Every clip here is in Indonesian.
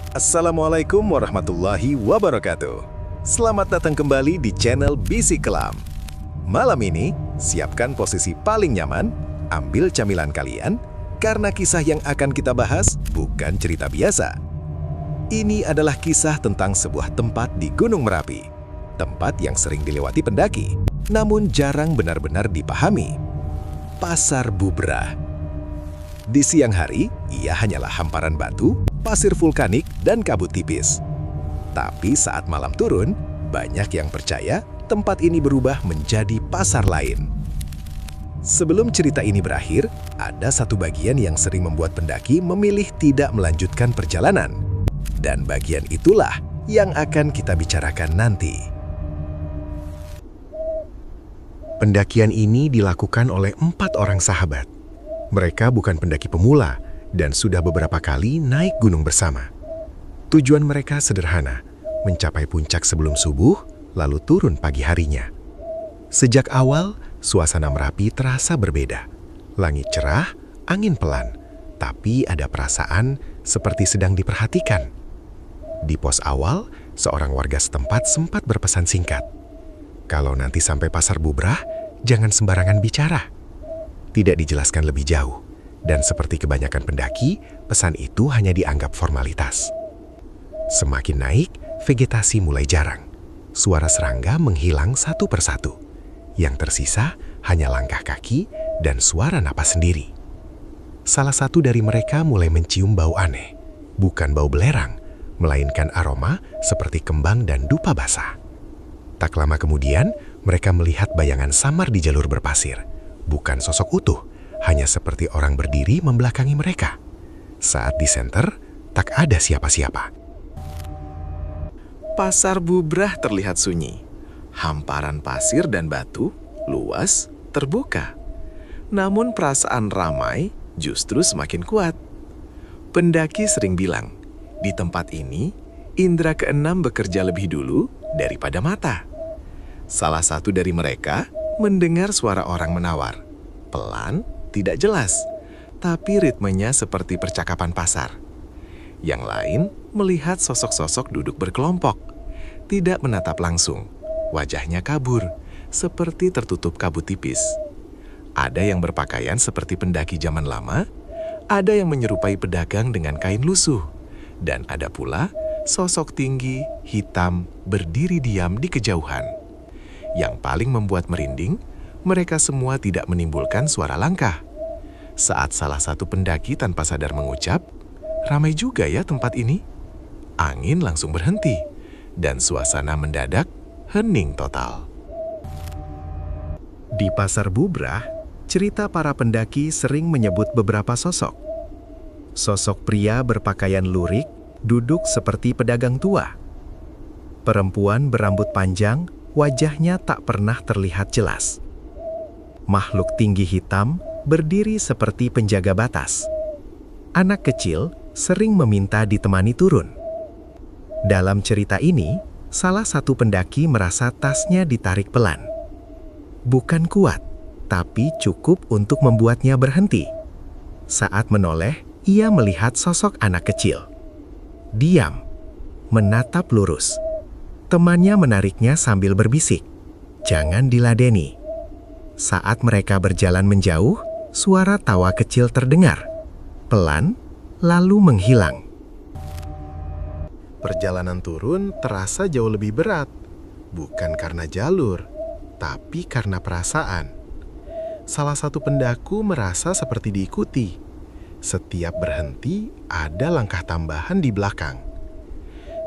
Assalamualaikum warahmatullahi wabarakatuh. Selamat datang kembali di channel Bisik Kelam. Malam ini, siapkan posisi paling nyaman, ambil camilan kalian, karena kisah yang akan kita bahas bukan cerita biasa. Ini adalah kisah tentang sebuah tempat di Gunung Merapi. Tempat yang sering dilewati pendaki, namun jarang benar-benar dipahami. Pasar Bubrah. Di siang hari, ia hanyalah hamparan batu, pasir vulkanik, dan kabut tipis. Tapi saat malam turun, banyak yang percaya tempat ini berubah menjadi pasar lain. Sebelum cerita ini berakhir, ada satu bagian yang sering membuat pendaki memilih tidak melanjutkan perjalanan. Dan bagian itulah yang akan kita bicarakan nanti. Pendakian ini dilakukan oleh 4 orang sahabat. Mereka bukan pendaki pemula dan sudah beberapa kali naik gunung bersama. Tujuan mereka sederhana, mencapai puncak sebelum subuh, lalu turun pagi harinya. Sejak awal, suasana Merapi terasa berbeda. Langit cerah, angin pelan, tapi ada perasaan seperti sedang diperhatikan. Di pos awal, seorang warga setempat sempat berpesan singkat. Kalau nanti sampai Pasar Bubrah, jangan sembarangan bicara. Tidak dijelaskan lebih jauh, dan seperti kebanyakan pendaki, pesan itu hanya dianggap formalitas. Semakin naik, vegetasi mulai jarang. Suara serangga menghilang satu persatu. Yang tersisa hanya langkah kaki dan suara napas sendiri. Salah satu dari mereka mulai mencium bau aneh, bukan bau belerang, melainkan aroma seperti kembang dan dupa basah. Tak lama kemudian, mereka melihat bayangan samar di jalur berpasir. Bukan sosok utuh, hanya seperti orang berdiri membelakangi mereka. Saat di senter, tak ada siapa-siapa. Pasar Bubrah terlihat sunyi. Hamparan pasir dan batu, luas, terbuka. Namun perasaan ramai justru semakin kuat. Pendaki sering bilang, di tempat ini, indera keenam bekerja lebih dulu daripada mata. Salah satu dari mereka mendengar suara orang menawar. Pelan, tidak jelas, tapi ritmenya seperti percakapan pasar. Yang lain melihat sosok-sosok duduk berkelompok, tidak menatap langsung. Wajahnya kabur, seperti tertutup kabut tipis. Ada yang berpakaian seperti pendaki zaman lama, ada yang menyerupai pedagang dengan kain lusuh, dan ada pula sosok tinggi, hitam, berdiri diam di kejauhan. Yang paling membuat merinding, mereka semua tidak menimbulkan suara langkah. Saat salah satu pendaki tanpa sadar mengucap, "Ramai juga ya tempat ini." Angin langsung berhenti, dan suasana mendadak hening total. Di Pasar Bubrah, cerita para pendaki sering menyebut beberapa sosok. Sosok pria berpakaian lurik, duduk seperti pedagang tua. Perempuan berambut panjang, wajahnya tak pernah terlihat jelas. Makhluk tinggi hitam berdiri seperti penjaga batas. Anak kecil sering meminta ditemani turun. Dalam cerita ini, salah satu pendaki merasa tasnya ditarik pelan. Bukan kuat, tapi cukup untuk membuatnya berhenti. Saat menoleh, ia melihat sosok anak kecil. Diam, menatap lurus. Temannya menariknya sambil berbisik, "Jangan diladeni." Saat mereka berjalan menjauh, suara tawa kecil terdengar. Pelan, lalu menghilang. Perjalanan turun terasa jauh lebih berat. Bukan karena jalur, tapi karena perasaan. Salah satu pendaku merasa seperti diikuti. Setiap berhenti, ada langkah tambahan di belakang.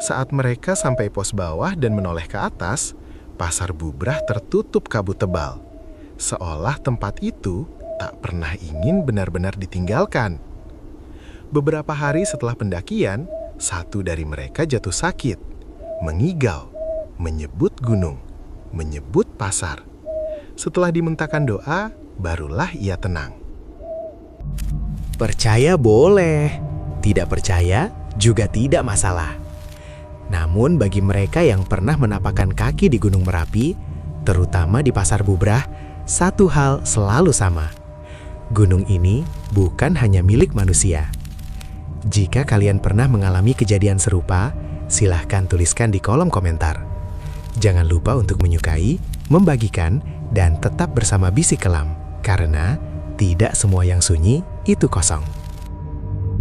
Saat mereka sampai pos bawah dan menoleh ke atas, Pasar Bubrah tertutup kabut tebal. Seolah tempat itu tak pernah ingin benar-benar ditinggalkan. Beberapa hari setelah pendakian, satu dari mereka jatuh sakit, mengigau, menyebut gunung, menyebut pasar. Setelah dimintakan doa, barulah ia tenang. Percaya boleh, tidak percaya juga tidak masalah. Namun bagi mereka yang pernah menapakkan kaki di Gunung Merapi, terutama di Pasar Bubrah, satu hal selalu sama. Gunung ini bukan hanya milik manusia. Jika kalian pernah mengalami kejadian serupa, silahkan tuliskan di kolom komentar. Jangan lupa untuk menyukai, membagikan, dan tetap bersama Bisik Kelam, karena tidak semua yang sunyi itu kosong.